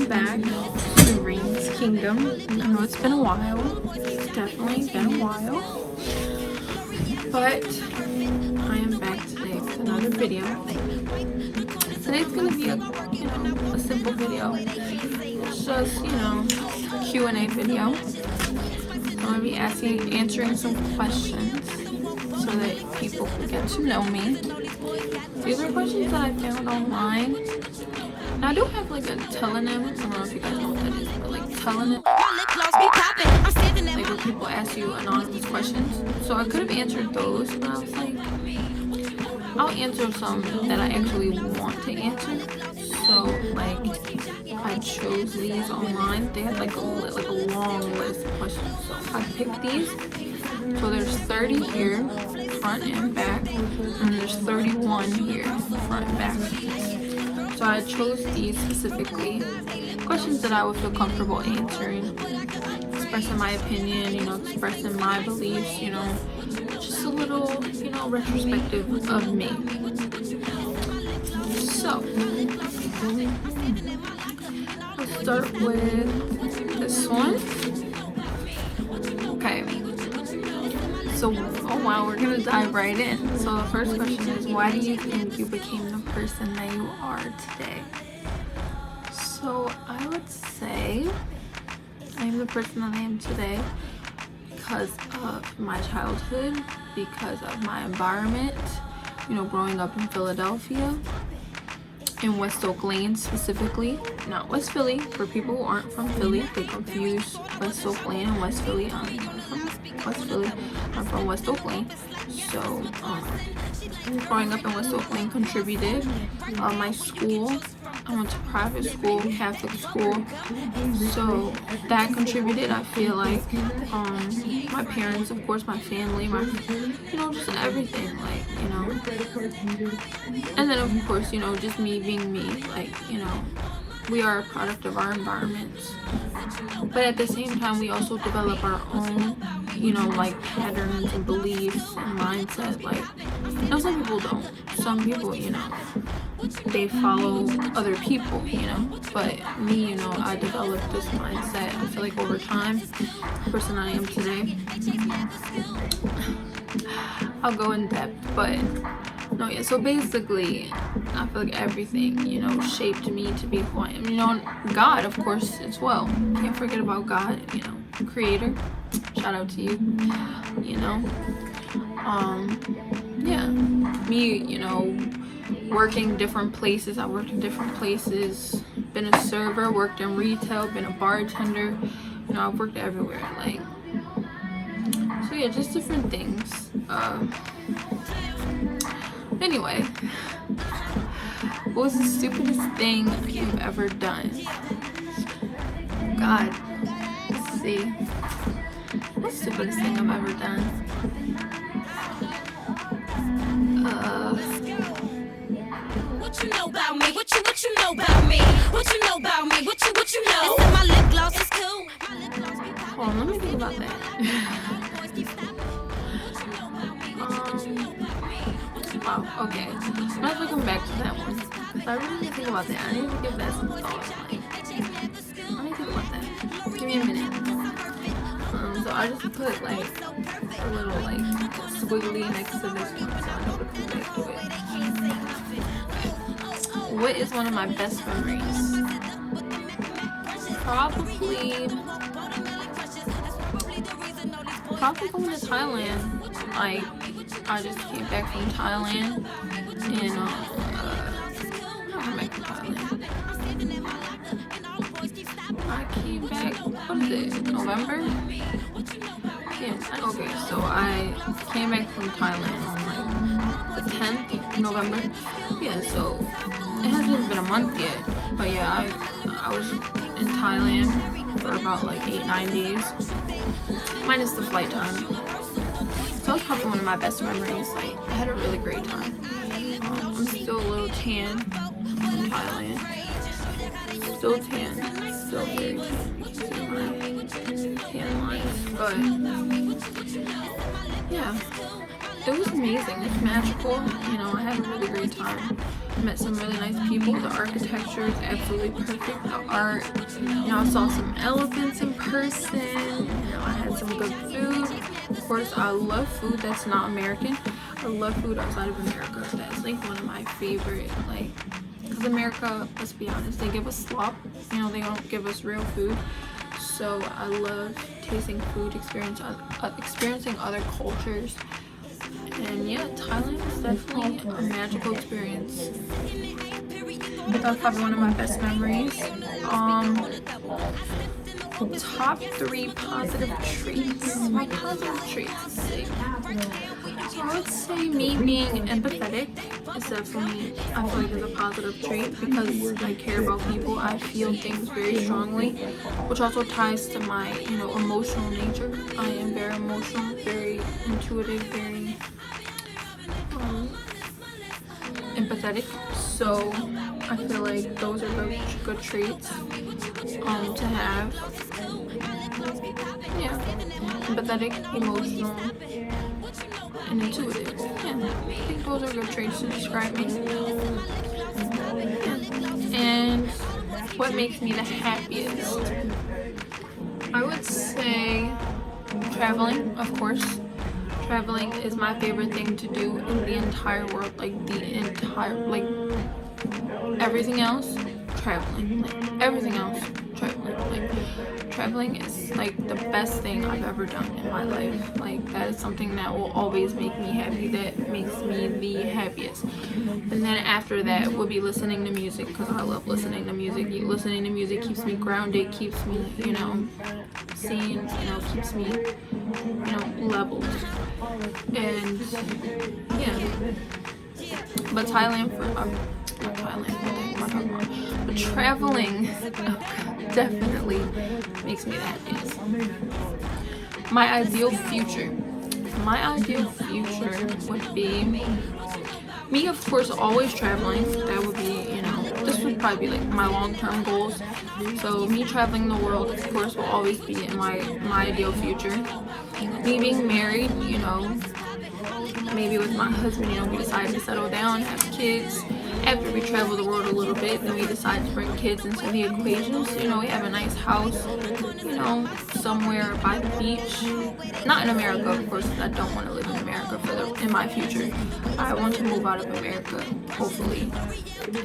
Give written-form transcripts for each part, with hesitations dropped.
back to REIN'S Kingdom. I know it's been a while. It's definitely been a while. But I am back today with another video. Today's gonna be a simple video. It's just, Q&A video. I'm gonna be answering some questions so that people can get to know me. These are questions that I found online. Now I do have like a telonym. I don't know if you guys know what that is, but like telonym. Like where people ask you anonymous questions. So I could have answered those, but I was like, I'll answer some that I actually want to answer. So like I chose these online. They had like a long list of questions. So I picked these. So there's 30 here, front and back, and there's 31 here, front and back. So I chose these specifically, questions that I would feel comfortable answering, expressing my opinion, expressing my beliefs, just a little, retrospective of me. So, let's start with this one. Okay. So, oh wow, we're gonna dive right in. So the first question is, why do you think you became the person that you are today? So I would say I am the person that I am today because of my childhood, because of my environment, growing up in Philadelphia, in West Oak Lane specifically, not West Philly. For people who aren't from Philly, they confuse West Oak Lane and West Philly. I'm from West Philly. I'm from West Oak Lane. So, growing up in West Oak Lane contributed. My school, I went to private school, Catholic school, so that contributed. I feel like my parents, of course, my family, just everything, and then of course, just me being me, we are a product of our environments, but at the same time we also develop our own patterns and beliefs and mindset. Some people don't. Some people, they follow other people, but me, I developed this mindset. I feel like over time, the person I am today, I'll go in depth, but no, yeah, so basically I feel like everything, shaped me to be who I am. God, of course, as well. Can't forget about God, creator. Shout out to you. Yeah, me, working different places. I worked in different places, been a server, worked in retail, been a bartender, I've worked everywhere, so yeah, just different things. Anyway, what was the stupidest thing you've ever done? God, let's see. What's the stupidest thing I've ever done? What you know about me? What you know about me? What you know about me? What you know? They said my lip gloss is cool. Hold on, let me think about that. Wow, okay. I'm gonna have to come back to that one. So I really need to think about that. I need to give that some thought. Let me think about that. Give me a minute. So I just put a little squiggly next to this one, so I know to come back to it. What is one of my best memories? Probably going to Thailand. I just came back from Thailand, and I came back, what is it, November? Yeah, okay, so I came back from Thailand on the 10th of November. Yeah, so it hasn't even been a month yet, but yeah, I was in Thailand for about 8-9 days, minus the flight time. So that's probably one of my best memories. I had a really great time. I'm still a little tan from Thailand. Still tan. Still very tan. You can see my tan lines. But yeah, it was amazing. It's magical. You know, I had a really great time. Met some really nice people. The architecture is absolutely perfect. The art. You know, I saw some elephants in person. You know, I had some good food. Of course, I love food that's not American. I love food outside of America. That's like one of my favorite, like, because America, let's be honest, they give us slop. You know, they don't give us real food. So I love tasting food, experiencing other cultures. And yeah, Thailand is definitely a magical experience. That's probably one of my best memories. Top 3 positive traits. My positive traits. So I would say me being empathetic is definitely, I feel like, is a positive trait because I care about people. I feel things very strongly, which also ties to my, you know, emotional nature. I am very emotional, very intuitive, very empathetic. So I feel like those are good traits to have. Yeah, empathetic, emotional, and intuitive. Yeah, I think those are good traits to describe me. Yeah. And what makes me the happiest? I would say traveling, of course. Traveling is my favorite thing to do in the entire world. Like everything else, traveling. Like everything else, traveling. Like traveling is like the best thing I've ever done in my life. Like that is something that will always make me happy. That makes me the happiest. And then after that would be listening to music, because I love listening to music. Listening to music keeps me grounded, keeps me, you know, sane, you know, keeps me, you know, leveled. And yeah, but Thailand for not Thailand, what am I talking about? But traveling definitely makes me the happiest. My ideal future would be me, of course, always traveling. That would be, you know, this would probably be like my long-term goals. So me traveling the world, of course, will always be in my ideal future. Me being married, you know, maybe with my husband, you know, we decide to settle down, have kids. After we travel the world a little bit, then we decide to bring kids into the equation. So, you know, we have a nice house, you know, somewhere by the beach. Not in America, of course, because I don't want to live in America in my future. I want to move out of America, hopefully,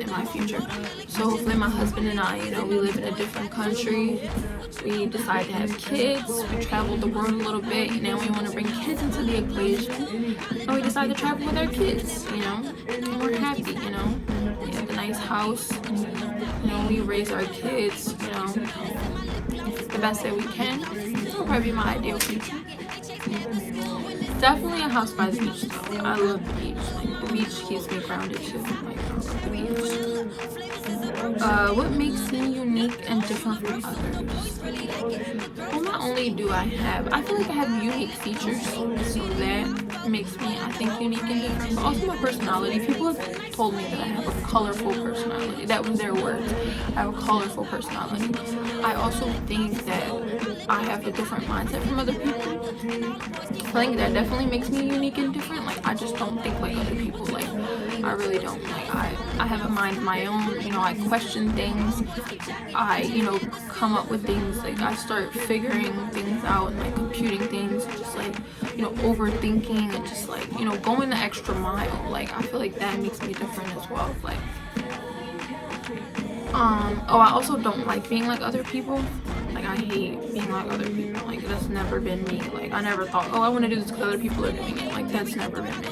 in my future. So hopefully my husband and I, you know, we live in a different country. We decide to have kids. We travel the world a little bit, and now we want to bring kids into the equation. And we decide to travel with our kids, you know, and we're happy, you know. We have a nice house, you know, we raise our kids, you know, the best that we can. That will probably be my ideal future. Definitely a house by the beach, though. I love the beach. Like, the beach keeps me grounded, too. Like, I love the beach. What makes me unique and different from others? Well, not only do I feel like I have unique features, so that makes me, I think, unique and different, but also my personality. People have told me that I have a colorful personality. That was their words. I have a colorful personality. I also think that I have a different mindset from other people. I think that definitely makes me unique and different. Like, I just don't think like other people. Like, I really don't. Like, I have a mind of my own. You know, I question things. I, you know, come up with things. Like, I start figuring things out and like computing things. Just like, you know, overthinking and just like, you know, going the extra mile. Like, I feel like that makes me different as well. Like, I also don't like being like other people. Like, I hate being like other people. Like, that's never been me. Like, I never thought, oh, I want to do this because other people are doing it. Like, that's never been me.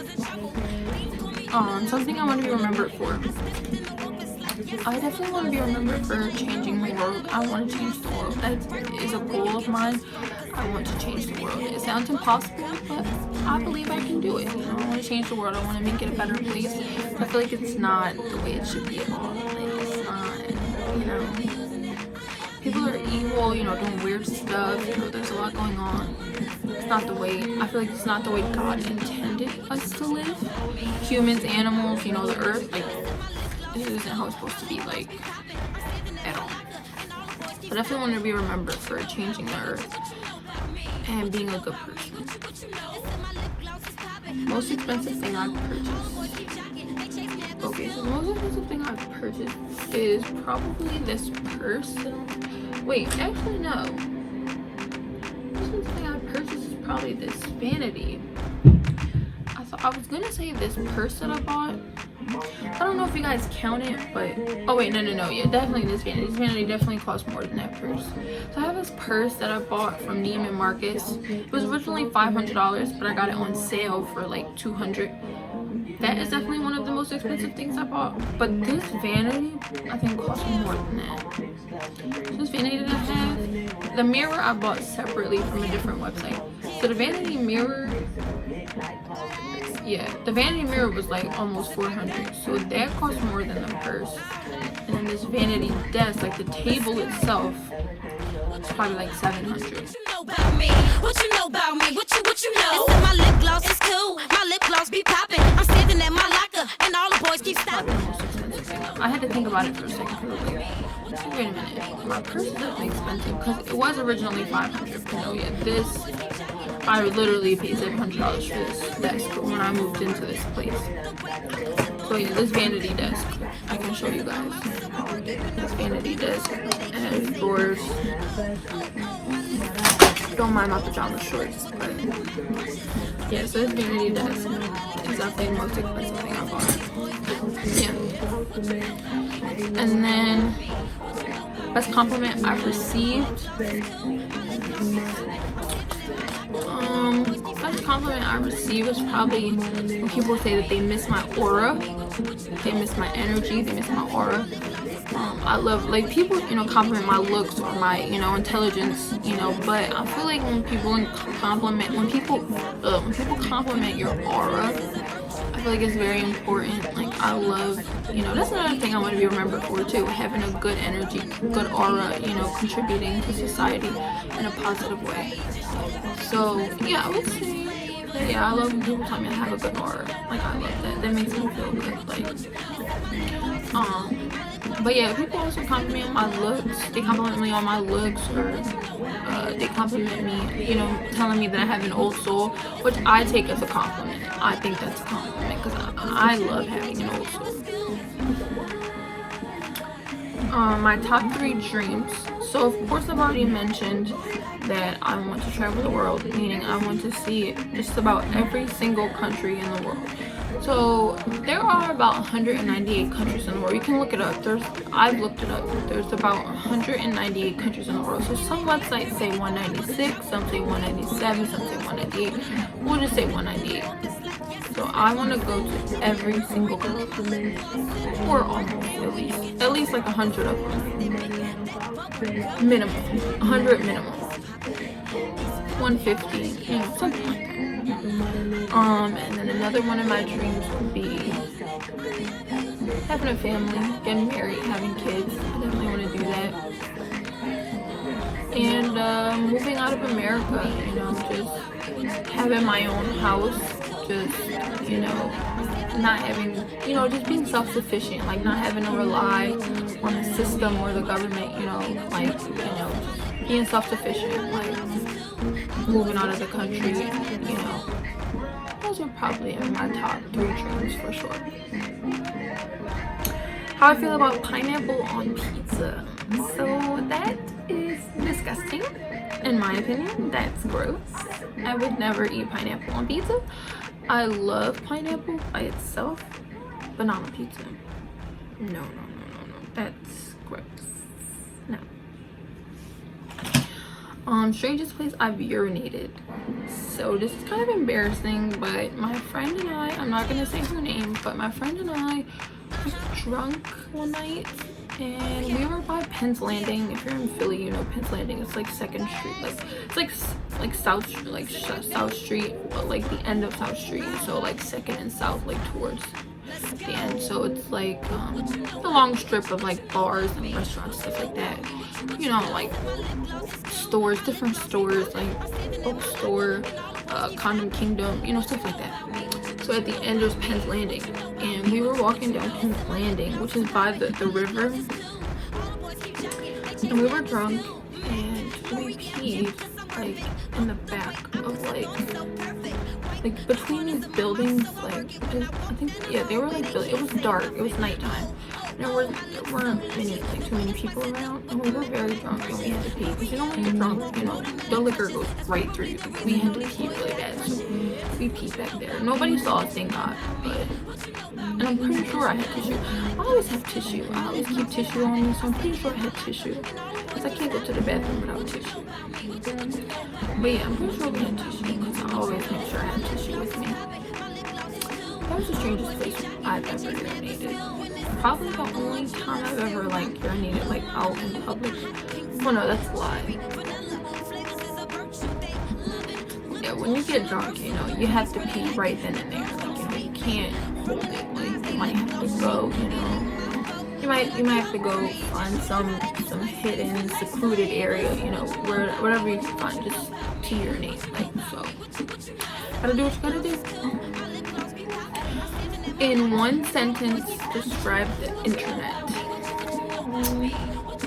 Something I want to be remembered for. I definitely want to be remembered for changing the world. I want to change the world. That is a goal of mine. I want to change the world. It sounds impossible, but I believe I can do it. You know, I want to change the world. I want to make it a better place. I feel like it's not the way it should be at all. Like, it's not, you know. People are evil, you know, doing weird stuff. You know, there's a lot going on. It's not the way, I feel like it's not the way God intended us to live. Humans, animals, you know, the earth, like, this isn't how it's supposed to be, like, at all. But I definitely want to be remembered for changing the earth and being a good person. Most expensive thing I've purchased. Okay, so the most expensive thing I've purchased is probably this purse. Wait, actually no. The most expensive thing I've purchased is probably this vanity. I was gonna say this purse that I bought. I don't know if you guys count it, but oh wait, no, yeah, definitely this vanity. This vanity definitely costs more than that purse. So I have this purse that I bought from Neiman Marcus. It was originally $500, but I got it on sale for like $200. That is definitely one of the most expensive things I bought. But this vanity, I think, cost more than that. So this vanity that I have, the mirror I bought separately from a different website. So the vanity mirror, yeah, the vanity mirror was like almost $400, so that cost more than the purse. And then this vanity desk, like the table itself, it's probably like $700. What you know about me? What you know? It's my lip gloss is cool. My lip gloss be popping. I'm standing at my locker, and all the boys keep stopping. I had to think about it for a second. Wait a minute, my purse is definitely expensive because it was originally $500. But no, yeah, this. I literally paid $700 for this desk when I moved into this place. So yeah, this vanity desk, I can show you guys. This vanity desk has drawers. Don't mind my pajama shorts, but yeah, so this vanity desk is definitely the most expensive thing I bought. Yeah. And then, best compliment I've received. Best compliment I received was probably when people say that they miss my aura, they miss my energy, they miss my aura. I love, like, people, compliment my looks or my, intelligence, but I feel like when people compliment your aura, I feel like it's very important. Like, I love, that's another thing I want to be remembered for too, having a good energy, good aura, contributing to society in a positive way. So yeah, I would say that, yeah, I love when people tell me I have a good aura. Like, I love that. That makes me feel good. Like, but yeah, people also compliment on my looks. They compliment me on my looks, or they compliment me, telling me that I have an old soul, which I take as a compliment. I think that's a compliment because I love having an old soul. My top 3 dreams. So of course I've already mentioned that I want to travel the world, meaning I want to see just about every single country in the world. So there are about 198 countries in the world. You can look it up. I've looked it up. There's about 198 countries in the world. So some websites say 196, some say 197, some say 198. We'll just say 198. So I want to go to every single country, or almost at least like 100 of them. Minimum, 100 minimum, 150, something like that. And then another one of my dreams would be having a family, getting married, having kids. I definitely want to do that. And moving out of America, just having my own house, just, not having, just being self-sufficient, like not having to rely on the system or the government, being self-sufficient, like moving out of the country, those are probably in my top 3 dreams for sure. How I feel about pineapple on pizza. So that is disgusting, in my opinion. That's gross. I would never eat pineapple on pizza. I love pineapple by itself, but not on pizza. No. That's gross. No. Strangest place I've urinated. So this is kind of embarrassing, but my friend and I'm not gonna say her name, but my friend and I was drunk one night, and we were by Penn's Landing. If you're in Philly, you know Penn's Landing. It's like 2nd Street, like South Street, but like the end of South Street. So like 2nd and South, like towards the end. So it's like a long strip of like bars and restaurants, stuff like that. Like stores, different stores, like bookstore, Condom Kingdom, stuff like that. So at the end there's Penn's Landing, and we were walking down Penn's Landing, which is by the river, and we were drunk, and we peed like in the back of like like between these buildings, like I think, yeah, they were like, it was dark, it was nighttime. There weren't too many people around, and we were very drunk, and we had to pee. Because you don't like get drunk, you know, the liquor goes right through you. We had to pee really bad, so we peed back there. Nobody saw us, thank God, and I'm pretty sure I had tissue. I always have tissue. I always keep tissue on me, so I'm pretty sure I had tissue. Because I can't go to the bathroom without tissue. But yeah, I'm pretty sure we had tissue, because I always make sure I have tissue with me. That was the strangest place I've ever urinated. Probably the only time I've ever like urinated like out in public. Oh no, that's a lie. Yeah, when you get drunk, you know, you have to pee right then and there. Like, you know, you can't hold it. Like, you might have to go, you know. You might have to go find some hidden, secluded area, you know, whatever you can find, just to urinate. Like, so gotta do what you gotta do. In one sentence, describe the internet.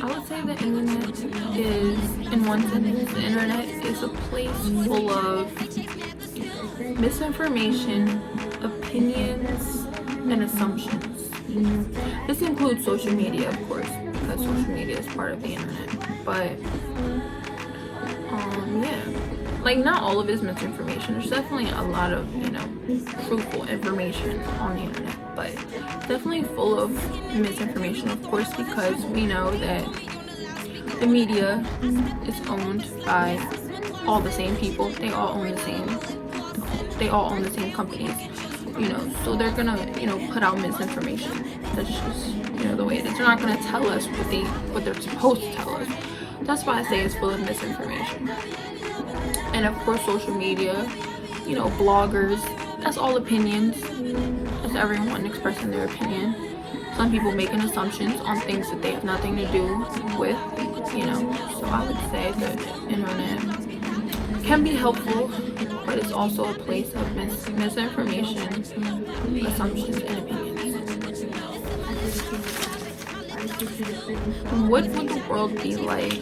I would say the internet is, in one sentence, the internet is a place full of misinformation, opinions, and assumptions. This includes social media, of course, because social media is part of the internet. But, yeah. Like, not all of it is misinformation. There's definitely a lot of, you know, truthful information on the internet, but definitely full of misinformation, of course, because we know that the media is owned by all the same people. They all own the same companies, you know, so they're gonna, you know, put out misinformation. That's just, you know, the way it is. They're not gonna tell us what they're supposed to tell us. That's why I say it's full of misinformation. And of course, social media, you know, bloggers, that's all opinions. That's everyone expressing their opinion. Some people making assumptions on things that they have nothing to do with, you know. So I would say that the internet can be helpful, but it's also a place of misinformation, assumptions, and opinions. What would the world be like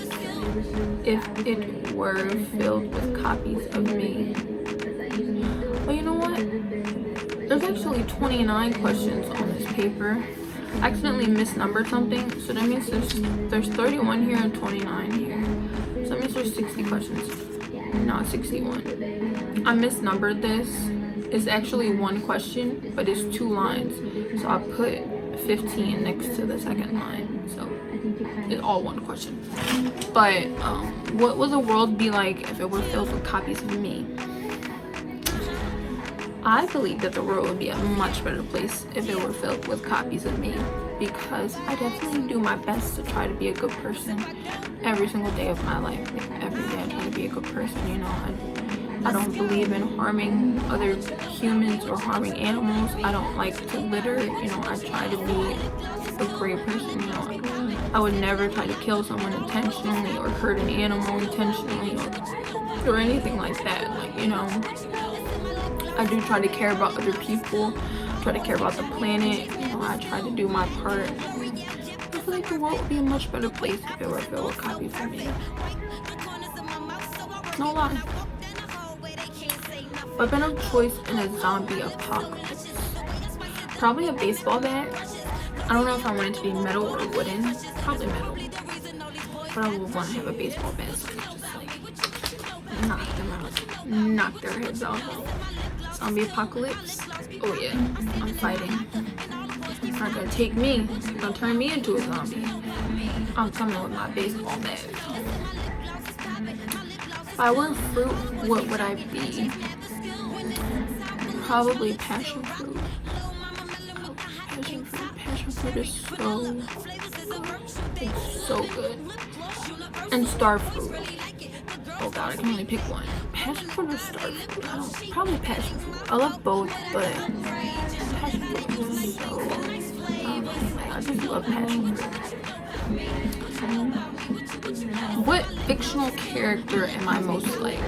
if it were filled with copies of me? Well, you know what? There's actually 29 questions on this paper. I accidentally misnumbered something, so that means there's 31 here and 29 here. So that means there's 60 questions, not 61. I misnumbered this. It's actually one question, but it's 2 lines. So I put 15 next to the second line. So it's all one question. But what would the world be like if it were filled with copies of me? I believe that the world would be a much better place if it were filled with copies of me, because I definitely do my best to try to be a good person every single day of my life. Every day I try to be a good person, you know. I don't believe in harming other humans or harming animals. I don't like to litter, you know. I try to be a great person, you know. I would never try to kill someone intentionally or hurt an animal intentionally or anything like that. Like, you know, I do try to care about other people, try to care about the planet, you know. I try to do my part. I feel like the world would be a much better place if it were filled with copies of me. No lie. Weapon of choice in a zombie apocalypse. Probably a baseball bat. I don't know if I want it to be metal or wooden. Probably metal. But I would want to have a baseball bat so I could just like knock them out. Knock their heads off. Zombie apocalypse. Oh yeah, I'm fighting. It's not gonna take me. It's gonna turn me into a zombie. I'm coming with my baseball bat. If I were fruit, what would I be? Probably passion fruit. Oh, passion fruit is so good. It's so good. And star fruit. Oh god, I can only pick one. Passion fruit or star fruit? Probably passion fruit. I love both, but passion fruit is so I just love passion fruit. What fictional character am I most like?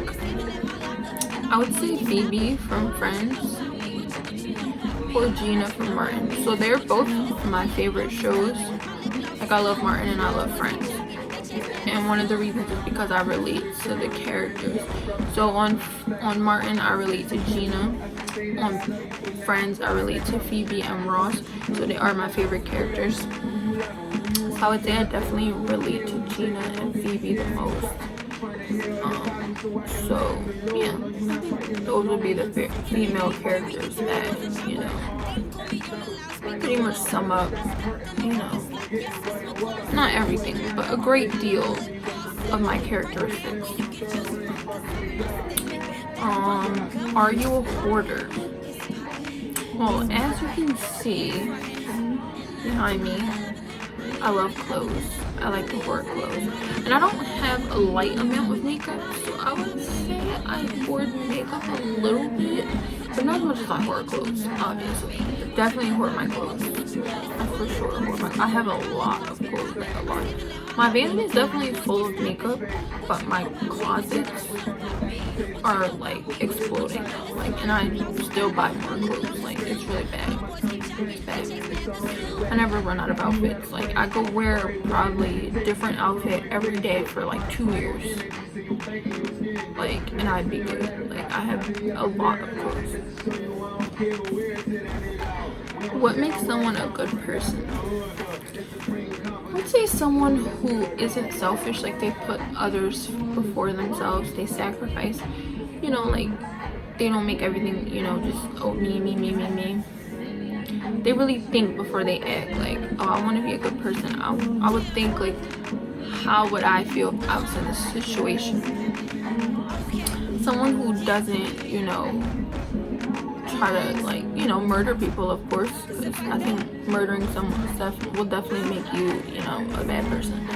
I would say Phoebe from Friends or Gina from Martin. So they're both my favorite shows. Like, I love Martin and I love Friends. and one of the reasons is because I relate to the characters. So on Martin, I relate to Gina. On Friends, I relate to Phoebe and Ross. So they are my favorite characters. So I would say I definitely relate to Gina and Phoebe the most. So yeah, those would be the female characters that, you know, pretty much sum up, you know, not everything, but a great deal of my characteristics. Are you a hoarder? Well, as you can see behind me, I love clothes. I like to hoard clothes. And I don't have a light amount of makeup, so I would say I hoard makeup a little bit, but not as much as I hoard clothes, obviously. Definitely hoard my clothes. I for sure hoard I have a lot of clothes, like a lot. My vanity is definitely full of makeup, but my closets are like exploding. Like, and I still buy more clothes. Like, it's really bad. It's bad. I never run out of outfits. Like, I could wear probably a different outfit every day for like 2 years. Like, and I'd be good. Like, I have a lot of clothes. What makes someone a good person? I would say someone who isn't selfish. Like, they put others before themselves. They sacrifice. You know, like, they don't make everything, you know, just, oh, me. They really think before they act. Like, oh, I want to be a good person. I would think, like, how would I feel if I was in this situation? Someone who doesn't, you know, try to, like, you know, murder people, of course. 'Cause I think murdering someone stuff will definitely make you, you know, a bad person.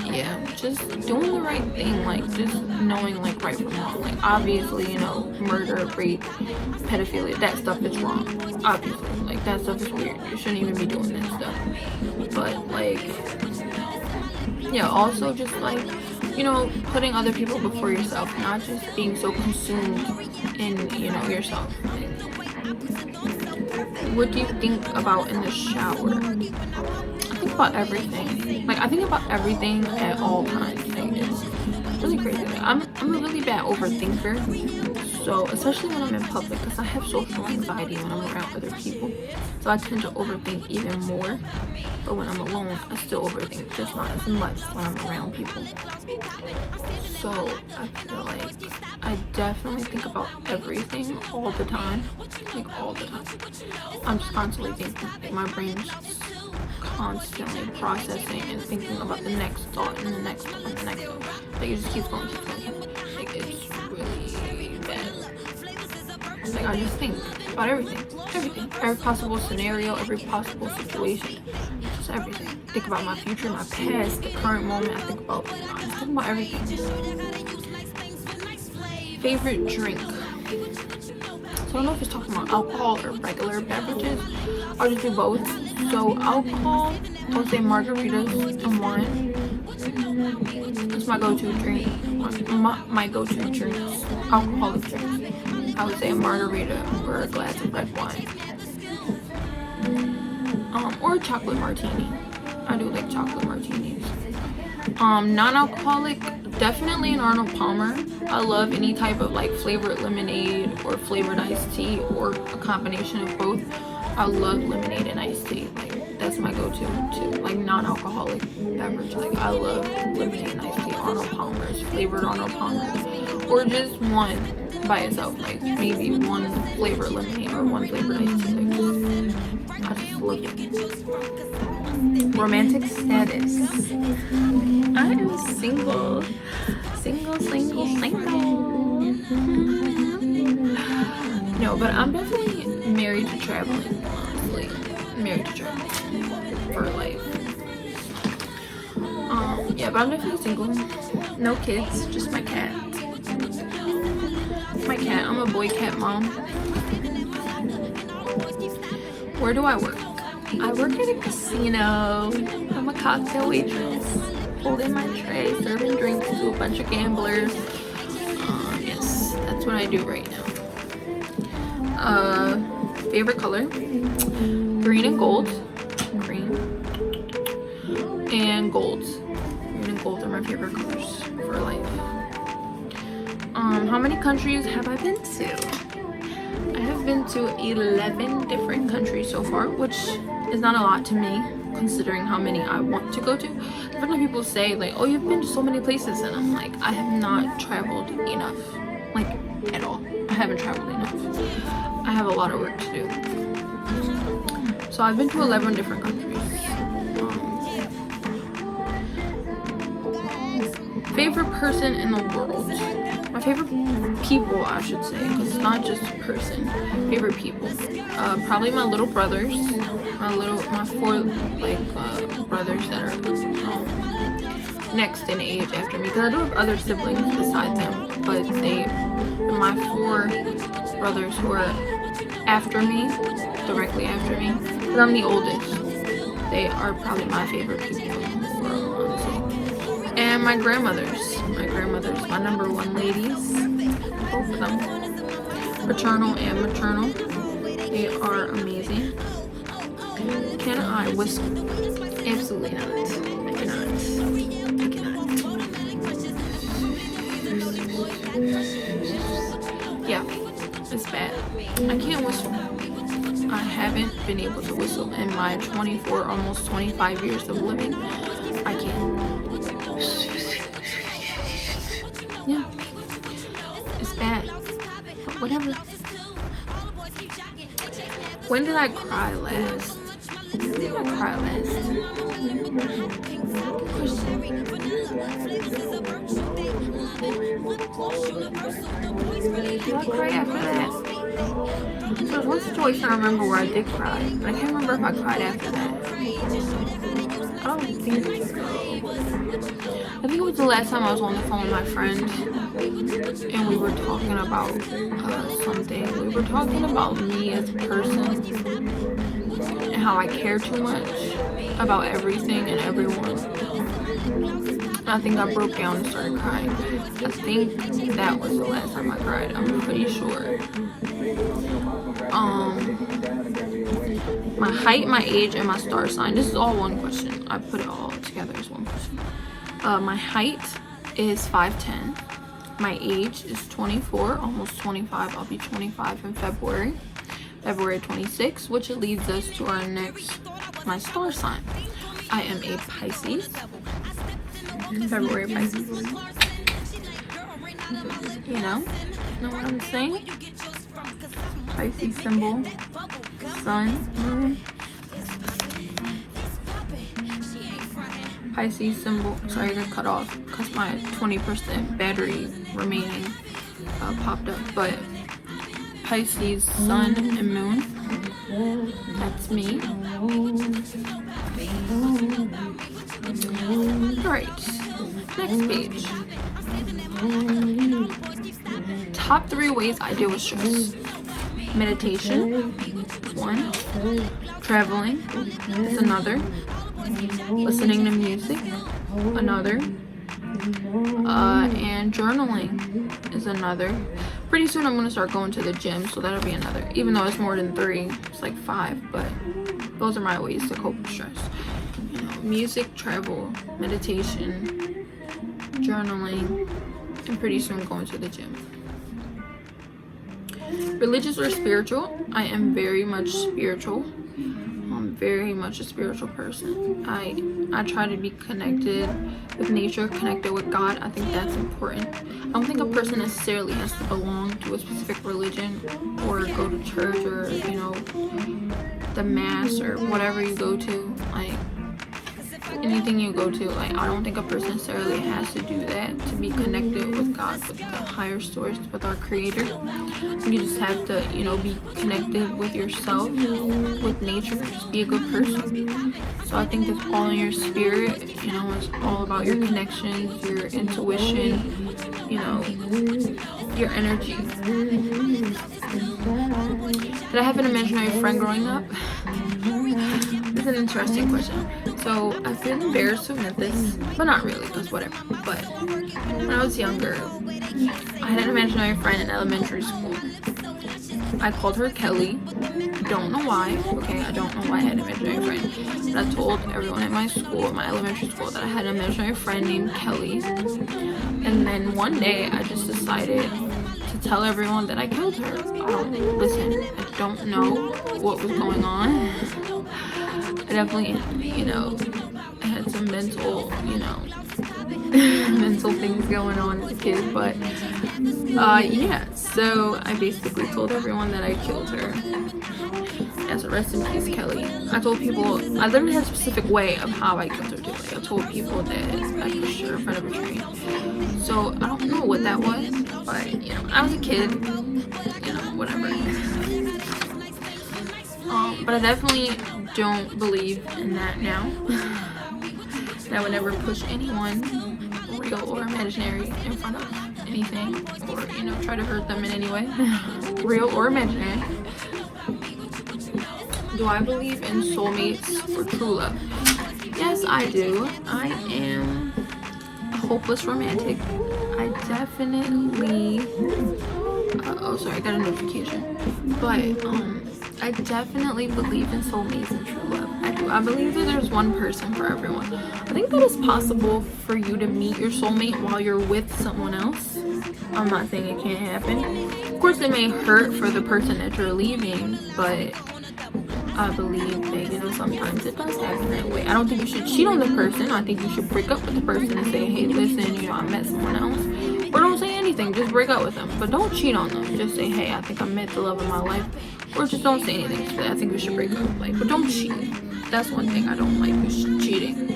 Yeah, just doing the right thing, like, just knowing, like, right from wrong. Like, obviously, you know, murder, rape, pedophilia, that stuff is wrong. Obviously, like, that stuff is weird. You shouldn't even be doing that stuff. But, like, yeah, also just, like, you know, putting other people before yourself, not just being so consumed in, you know, yourself. What do you think about in the shower? I think about everything. Like, I think about everything at all times. Like, it's really crazy. Like, I'm a really bad overthinker. So, especially when I'm in public, because I have social anxiety when I'm around other people. So I tend to overthink even more. But when I'm alone, I still overthink, just not as much when I'm around people. So I feel like I definitely think about everything all the time. Like, all the time. I'm just constantly thinking. Like, my brain's just constantly processing and thinking about the next thought and the next thought and the next thought. Like, it just keeps going. Like, it's really bad. Like, I just think about everything. Every possible scenario, every possible situation. Just everything. Think about my future, my past, the current moment. I think about everything. Favorite drink? So I don't know if it's talking about alcohol or regular beverages. I'll just do both. So alcohol, I would say margaritas and wine. That's my go-to drink. My go-to drinks, alcoholic drinks. I would say a margarita or a glass of red wine. Or a chocolate martini. I do like chocolate martinis. Non-alcoholic, definitely an Arnold Palmer. I love any type of, like, flavored lemonade or flavored iced tea or a combination of both. I love lemonade and iced tea. Like, that's my go-to too. Like, non-alcoholic beverage. Like, I love lemonade and iced tea. Arnold Palmer's, flavored Arnold Palmer's, or just one by itself. Like, maybe one flavored lemonade or one flavored iced tea. Like, I just love it. Romantic status. I am single. Single. No, but I'm definitely married to traveling, honestly. Married to traveling for life. Yeah, but I'm definitely single. No kids, just my cat. My cat. I'm a boy cat mom. Where do I work? I work at a casino. I'm a cocktail waitress, holding my tray, serving drinks to a bunch of gamblers. Yes, that's what I do right now. Favorite color? Green and gold. Green. and golds. Green and gold are my favorite colors for life. How many countries have I been to? I have been to 11 different countries so far, which is not a lot to me considering how many I want to go to. Different people say like, oh, you've been to so many places, and I'm like, I have not traveled enough, like at all. I haven't traveled enough. I have a lot of work to do. So I've been to 11 different countries. Favorite person in the world. My favorite people, I should say, because it's not just a person. Favorite people. Probably my little brothers. My four brothers that are next in age after me. Because I do have other siblings besides them, but my four brothers who are after me, directly after me, because I'm the oldest. They are probably my favorite people in the world, honestly. And my grandmothers, my number one ladies, both of them, paternal and maternal. They are amazing. Can I whistle? Absolutely not. I cannot. Yeah, it's bad. I can't whistle. I haven't been able to whistle in my 24, almost 25 years of living. I can't. Yeah, it's bad, but whatever. When did I cry last? When did I cry last? Did I cry after that? There was one situation I remember where I did cry, but I can't remember if I cried after that. I don't think so. I think it was the last time I was on the phone with my friend, and we were talking about something. We were talking about me as a person and how I care too much about everything and everyone. And I think I broke down and started crying. I think that was the last time I cried. I'm pretty sure. My height, my age, and my star sign. This is all one question. I put it all together as one question. My height is 5'10". My age is 24, almost 25. I'll be 25 in February 26th, which leads us to our next, my star sign. I am a Pisces. February Pisces. You know what I'm saying? Pisces symbol, sun, moon. Pisces symbol. Sorry, I got cut off because my 20% battery remaining popped up. But Pisces sun and moon. That's me. Alright, next page. Top 3 ways I deal with stress. Meditation, one. Traveling is another. Listening to music, another. And journaling is another. Pretty soon I'm going to start going to the gym, so that'll be another. Even though it's more than 3, it's like 5, but those are my ways to cope with stress. You know, music, travel, meditation, journaling, and pretty soon going to the gym. Religious or spiritual? I am very much spiritual. I'm very much a spiritual person. I try to be connected with nature, connected with God. I think that's important. I don't think a person necessarily has to belong to a specific religion or go to church or, you know, the mass or whatever you go to. Like, anything you go to, like, I don't think a person necessarily has to do that to be connected with God, with the higher source, with our creator. You just have to, you know, be connected with yourself, with nature, just be a good person. So I think it's all in your spirit, you know, it's all about your connections, your intuition, you know, your energy. Did I have an imaginary friend growing up? This is an interesting question. So I feel embarrassed to admit this, but not really, because whatever. But when I was younger, I had an imaginary friend in elementary school. I called her Kelly. Don't know why. Okay, I don't know why I had an imaginary friend. But I told everyone at my school, my elementary school, that I had an imaginary friend named Kelly. And then one day I just decided to tell everyone that I killed her. Listen, I don't know what was going on. I definitely, I had some mental, mental things going on as a kid, but yeah, so I basically told everyone that I killed her. As a rest in peace, Kelly. I told people, I literally had a specific way of how I killed her too. Like, I told people that I pushed her in front of a tree. So I don't know what that was, but I was a kid, whatever. But I definitely don't believe in that now. That I would never push anyone, real or imaginary, in front of anything, or try to hurt them in any way, real or imaginary. Do I believe in soulmates or true love? Yes, I do. I am a hopeless romantic. I definitely oh sorry, I got a notification. But I definitely believe in soulmates and true love. I do. I believe that there's one person for everyone. I think that it's possible for you to meet your soulmate while you're with someone else. I'm not saying it can't happen. Of course, it may hurt for the person that you're leaving, but I believe that, sometimes it does happen that way. I don't think you should cheat on the person. I think you should break up with the person and say, hey, listen, I met someone else. Or don't say anything. Just break up with them. But don't cheat on them. Just say, hey, I think I met the love of my life. Or just don't say anything. Just say, I think we should break up. But don't cheat. That's one thing I don't like, is cheating.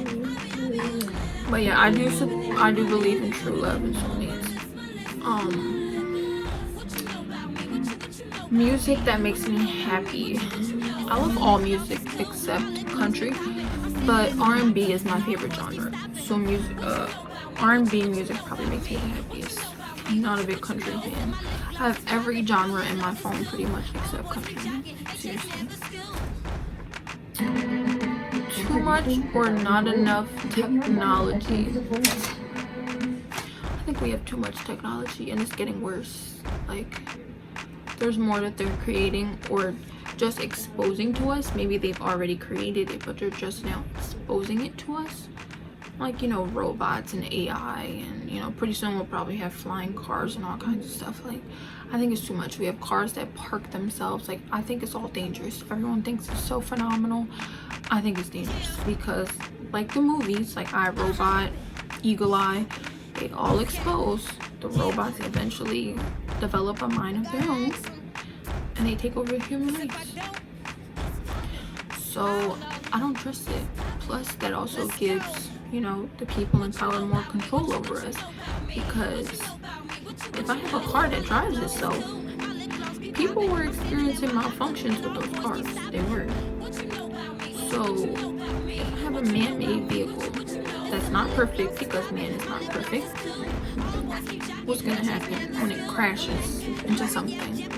But yeah, I do believe in true love and soulmates. Music that makes me happy. I love all music except country, but R&B is my favorite genre. So music, R&B music probably makes me the happiest. I'm not a big country fan. I have every genre in my phone pretty much except country. Seriously. Too much or not enough technology? I think we have too much technology and it's getting worse. There's more that they're creating or just exposing to us. Maybe they've already created it, but they're just now exposing it to us. Robots and AI, and pretty soon we'll probably have flying cars and all kinds of stuff. I think it's too much. We have cars that park themselves. I think it's all dangerous. Everyone thinks it's so phenomenal. I think it's dangerous because the movies, iRobot, Eagle Eye, they all expose. The robots eventually develop a mind of their own and they take over the human race. So I don't trust it. Plus that also gives the people in power more control over us, because if I have a car that drives itself, people were experiencing malfunctions with those cars. They were. So if I have a man-made vehicle that's not perfect, because man is not perfect, what's gonna happen when it crashes into something?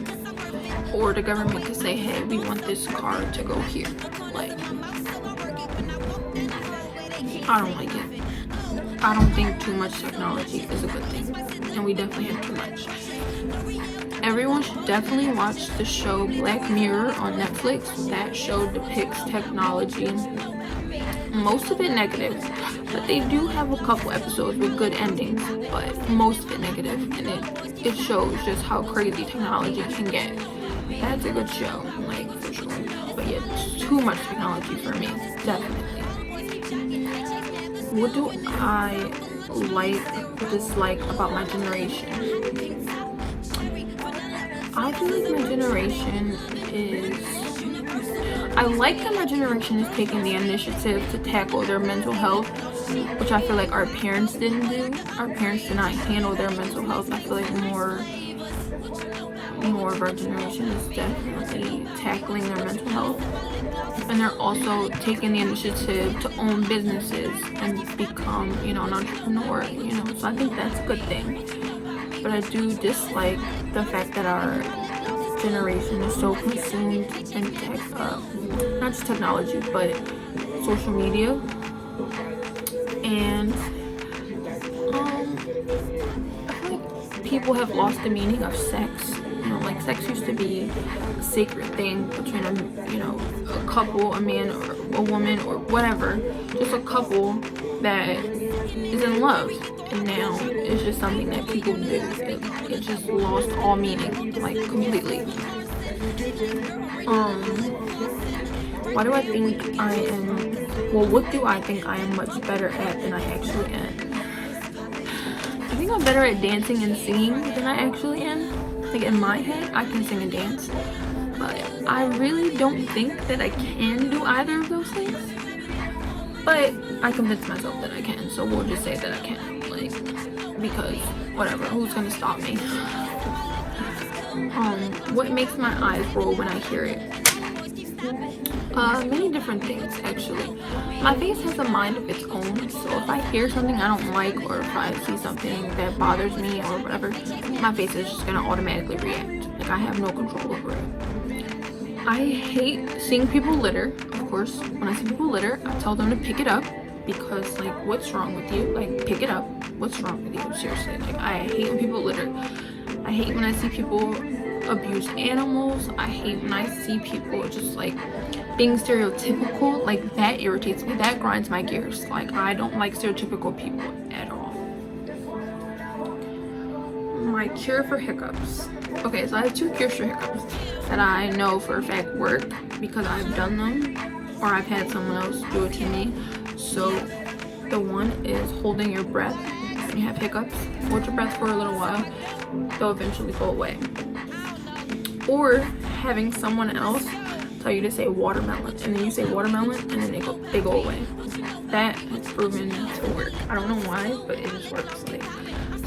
Or the government could say, hey, we want this car to go here. I don't like it. I don't think too much technology is a good thing. And we definitely have too much. Everyone should definitely watch the show Black Mirror on Netflix. That show depicts technology. Most of it negative. But they do have a couple episodes with good endings. But most of it negative. And it shows just how crazy technology can get. That's a good show. For sure. But yeah, too much technology for me. Definitely. What do I dislike about my generation? I feel like my generation is... I like that my generation is taking the initiative to tackle their mental health, which I feel like our parents didn't do. Our parents did not handle their mental health. I feel like more of our generation is definitely tackling their mental health. And they're also taking the initiative to own businesses and become, an entrepreneur, So I think that's a good thing. But I do dislike the fact that our generation is so consumed in not just technology, but social media. And I feel like people have lost the meaning of sex. sex used to be a sacred thing between a couple, a man or a woman or whatever, just a couple that is in love. And now it's just something that people do. It just lost all meaning, like completely. Why do I think I am, well, what do I think I am much better at than I actually am? I think I'm better at dancing and singing than I actually am. Like in my head, I can sing and dance, but I really don't think that I can do either of those things. But I convinced myself that I can, so we'll just say that I can, like, because whatever, who's gonna stop me? What makes my eyes roll when I hear it? Many different things, actually. My face has a mind of its own, so if I hear something I don't like, or if I see something that bothers me or whatever, my face is just gonna automatically react. Like, I have no control over it. I hate seeing people litter. Of course, when I see people litter, I tell them to pick it up, because, like, what's wrong with you? Like, pick it up. What's wrong with you? Seriously. Like, I hate when people litter. I hate when I see people abuse animals. I hate when I see people just, like, being stereotypical. Like, that irritates me. That grinds my gears. Like, I don't like stereotypical people at all. My cure for hiccups. Okay, so I have 2 cures for hiccups that I know for a fact work because I've done them, or I've had someone else do it to me. So the one is holding your breath when you have hiccups. Hold your breath for a little while. They'll eventually go away. Or having someone else tell you to say watermelon, and then you say watermelon, and then they go away. That has proven to work. I don't know why, but it just works. Like,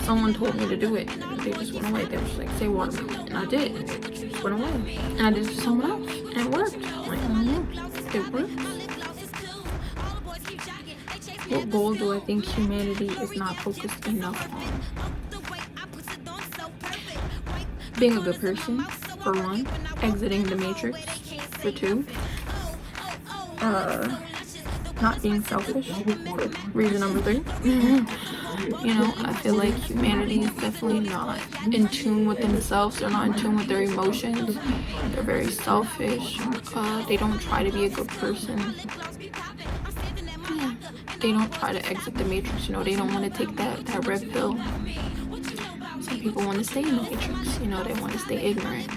someone told me to do it, and they just went away. They were just like, say watermelon, and I did. It just went away. And I did it to someone else, and it worked. Like, I don't know. It worked. What goal do I think humanity is not focused enough on? Being a good person, for 1. Exiting the matrix, for 2. Not being selfish, for reason number 3. You know, I feel like humanity is definitely not in tune with themselves. They're not in tune with their emotions. They're very selfish. They don't try to be a good person. They don't try to exit the matrix. You know, they don't want to take that red pill. Some people want to stay in the matrix. You know, they want to stay ignorant.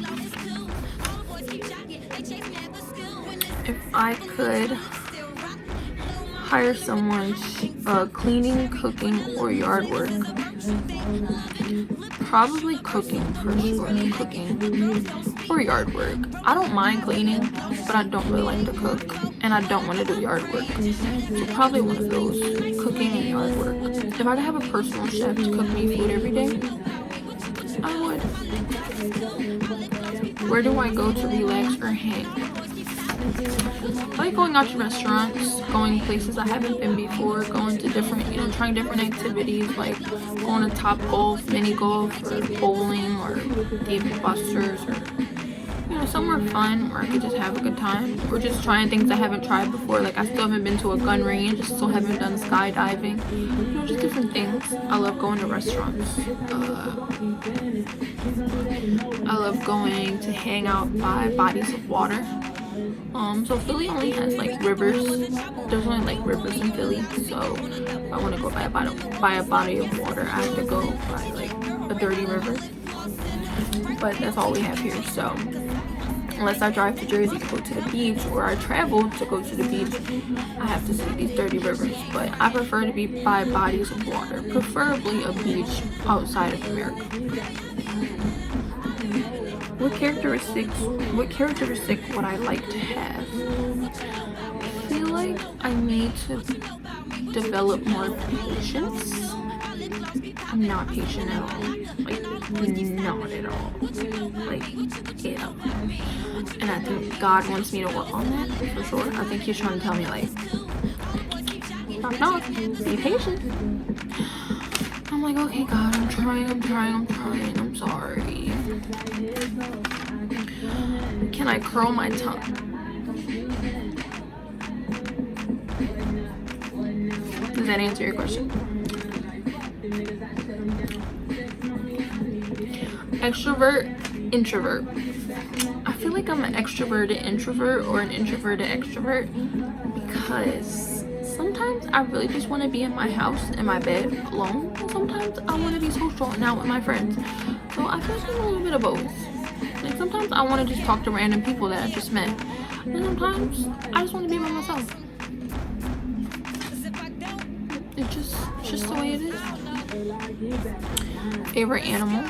If I could hire someone cleaning, cooking, or yard work, probably cooking for sure. Cooking or yard work. I don't mind cleaning, but I don't really like to cook, and I don't want to do yard work. So probably one of those, cooking and yard work. If I could have a personal chef to cook me food every day, I would. Where do I go to relax or hang? I like going out to restaurants, going places I haven't been before, going to different, trying different activities, like going to Top Golf, mini golf, or bowling, or Dave & Buster's, or somewhere fun where I could just have a good time, or just trying things I haven't tried before. Like, I still haven't been to a gun range, still haven't done skydiving, just different things. I love going to restaurants. I love going to hang out by bodies of water. So Philly only has like rivers. There's only like rivers in Philly, so if I want to go by a body of water, I have to go by like a dirty river. But that's all we have here, so unless I drive to Jersey to go to the beach, or I travel to go to the beach, I have to see these dirty rivers. But I prefer to be by bodies of water, preferably a beach outside of America. What characteristic would I like to have? I feel like I need to develop more patience. I'm not patient at all. Like, not at all. Like, yeah. And I think God wants me to work on that, for sure. I think he's trying to tell me, like, knock, be patient. I'm like, okay, God, I'm trying. I'm sorry. Can I curl my tongue? Does that answer your question? Extrovert Introvert. I feel like I'm an extroverted introvert or an introverted extrovert because sometimes I really just want to be in my house, in my bed, alone. And sometimes I want to be social and out with my friends. So I feel like I'm a little bit of both. Like sometimes I want to just talk to random people that I just met. And sometimes I just want to be by myself. It's just the way it is. Favorite animal?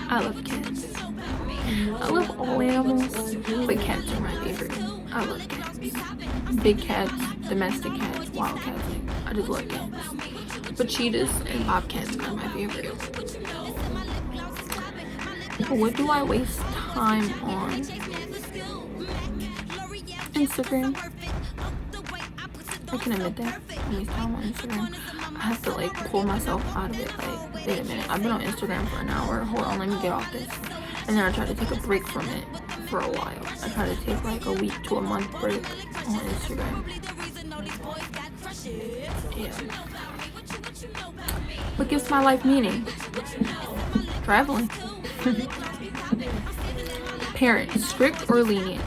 I love cats. I love all animals, but cats are my favorite. I love cats. Big cats, domestic cats, wild cats. I just love cats. But cheetahs and bobcats are my favorite. What do I waste time on? Instagram. I can admit that. I waste time on Instagram. I have to like pull myself out of it. Like, wait a minute. I've been on Instagram for an hour. Hold on, let me get off this. And then I try to take a break from it for a while. I try to take like a week to a month break on Instagram. Yeah. What gives my life meaning? Traveling. Parents, strict or lenient?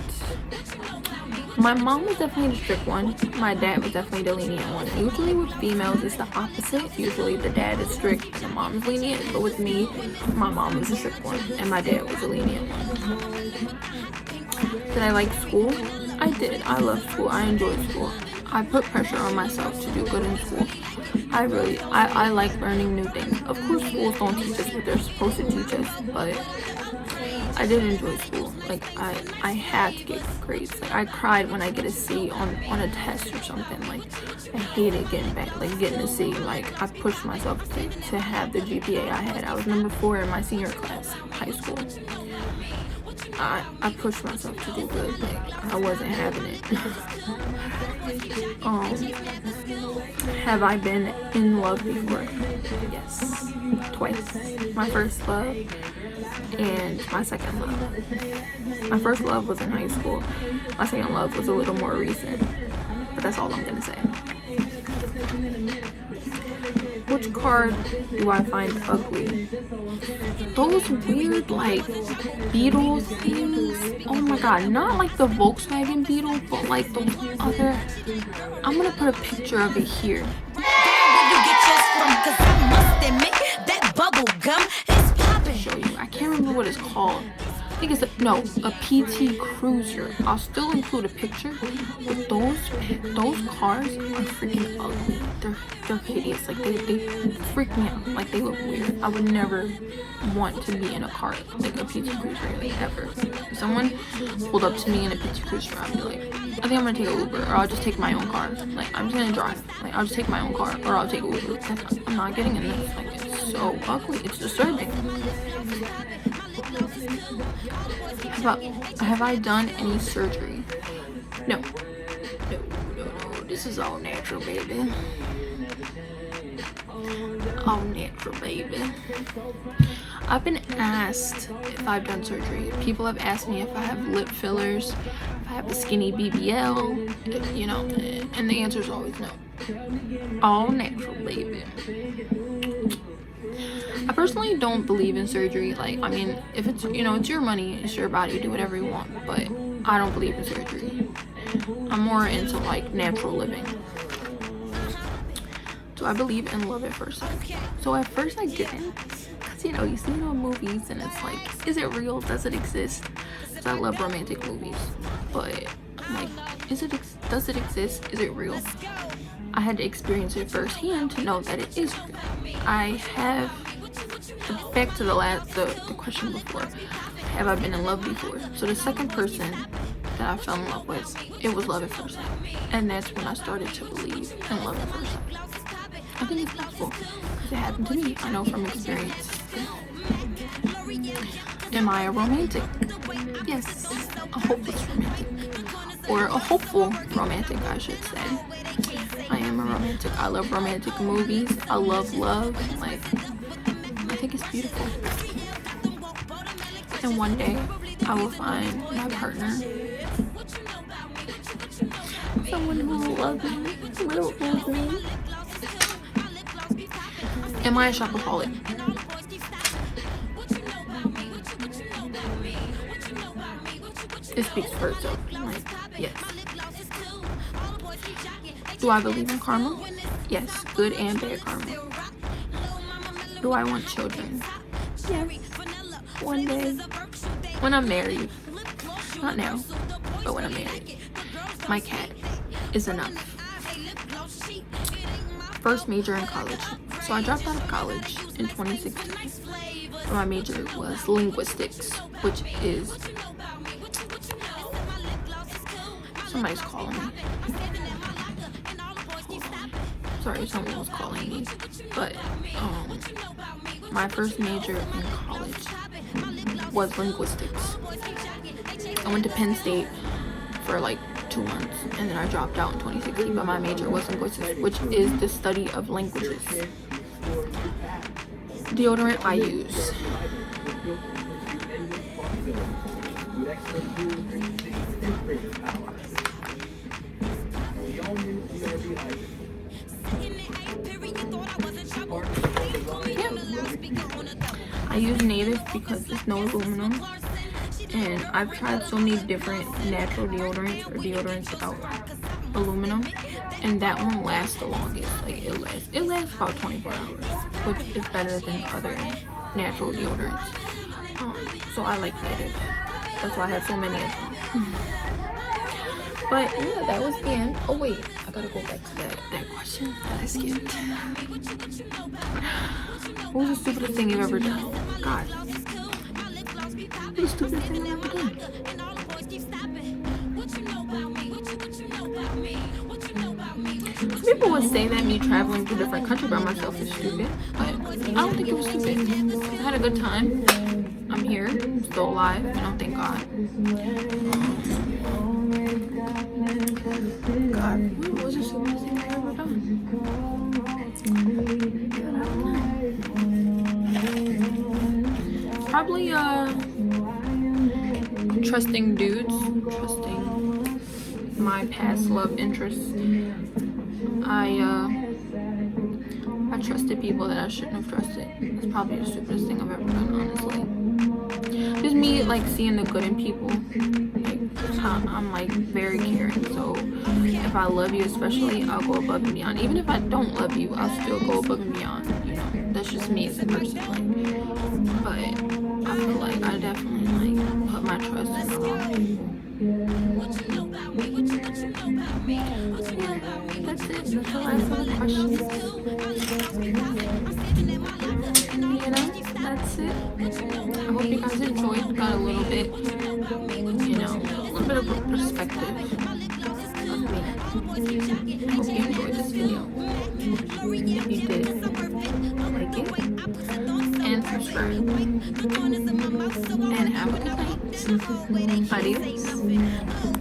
My mom was definitely the strict one. My dad was definitely the lenient one. Usually with females, it's the opposite. Usually the dad is strict and the mom is lenient. But with me, my mom was the strict one and my dad was the lenient one. Did I like school? I did. I loved school. I enjoyed school. I put pressure on myself to do good in school. I like learning new things. Of course, schools don't teach us what they're supposed to teach us, but I did enjoy school. Like I had to get grades. Like I cried when I get a C on a test or something. Like I hated getting a C. Like I pushed myself to have the GPA I had. I was number 4 in my senior class in high school. I pushed myself to do good. Like I wasn't having it. Have I been in love before? Yes, twice. My first love and my second love. My first love was in high school. My second love was a little more recent, but that's all I'm gonna say. Which card do I find ugly? Those weird like Beatles things. Oh my god, not like the Volkswagen Beetle, but like those other. I'm gonna put a picture of it here. Where you get yours from? 'Cause I must admit that bubble gum is popping. Show you. I can't remember what it's called. I think it's a PT Cruiser. I'll still include a picture, but those cars are freaking ugly. They're hideous. Like they freak me out. Like they look weird. I would never want to be in a car like a PT Cruiser, like ever. If someone pulled up to me in a PT Cruiser, I'd be like, I think I'm gonna take an Uber, or I'll just take my own car. Like I'm just gonna drive. Like I'll just take my own car, or I'll take an Uber. I'm not getting in this. Like it's so ugly. It's disturbing. Have I done any surgery? No. This is all natural, baby. All natural, baby. I've been asked if I've done surgery. People have asked me if I have lip fillers, if I have a skinny BBL, you know, and the answer is always no. All natural, baby. I personally don't believe in surgery. Like, I mean, if it's, you know, it's your money, it's your body, do whatever you want, but I don't believe in surgery. I'm more into like natural living. Do I believe in love at first sight? So at first I didn't, because you know, you see it on movies and it's like, is it real? Does it exist? Because I love romantic movies, but I'm like, does it exist? Is it real? I had to experience it firsthand to know that it is real. I have, back to the question before, have I been in love before? So the second person that I fell in love with, it was love at first sight. And that's when I started to believe in love at first sight. I think it's possible, because it happened to me. I know from experience. Am I a romantic? Yes, a hopeless romantic. Or a hopeful romantic, I should say. I am a romantic. I love romantic movies. I love love. Like, I think it's beautiful. And one day, I will find my partner. Someone who will love me. Will love me. Am I a shopaholic? it speaks for itself. Like, yes. Do I believe in karma? Yes, good and bad karma. Do I want children? Yes. One day. When I'm married. Not now, but when I'm married. My cat is enough. First major in college. So I dropped out of college in 2016. My major was linguistics, which is... Somebody's calling me. Sorry, someone was calling me. But my first major in college was linguistics. I went to Penn State for like 2 months, and then I dropped out in 2016. But my major was linguistics, which is the study of languages. Deodorant I use. I use Native because there's no aluminum, and I've tried so many different natural deodorants or deodorants without aluminum, and that one lasts the longest. Like it lasts about 24 hours, which is better than other natural deodorants. So I like Native. That's why I have so many of them. But yeah, that was the end. Oh wait, I gotta go back to that question that I skipped. What was the stupidest thing you've ever done? God. What was the stupidest thing I've ever done? People would say that me traveling to different countries by myself is stupid, but I don't think it was stupid. I had a good time. I'm here, still alive, thank God. God, what was the stupidest thing I ever done? Probably trusting dudes, trusting my past love interests. I trusted people that I shouldn't have trusted. It's probably the stupidest thing I've ever done, honestly. Just me, like, seeing the good in people. Like, I'm like very caring. So if I love you, especially, I'll go above and beyond. Even if I don't love you, I'll still go above and beyond. That's just me as a person. Like, but I feel like I definitely like put my trust in the wrong people. That's it. That's the last of the questions. That's it. I hope you guys enjoyed. Got a little bit, a little bit of perspective of me. I hope you enjoyed this video. If you did, like it and subscribe. And have a good night. Adios.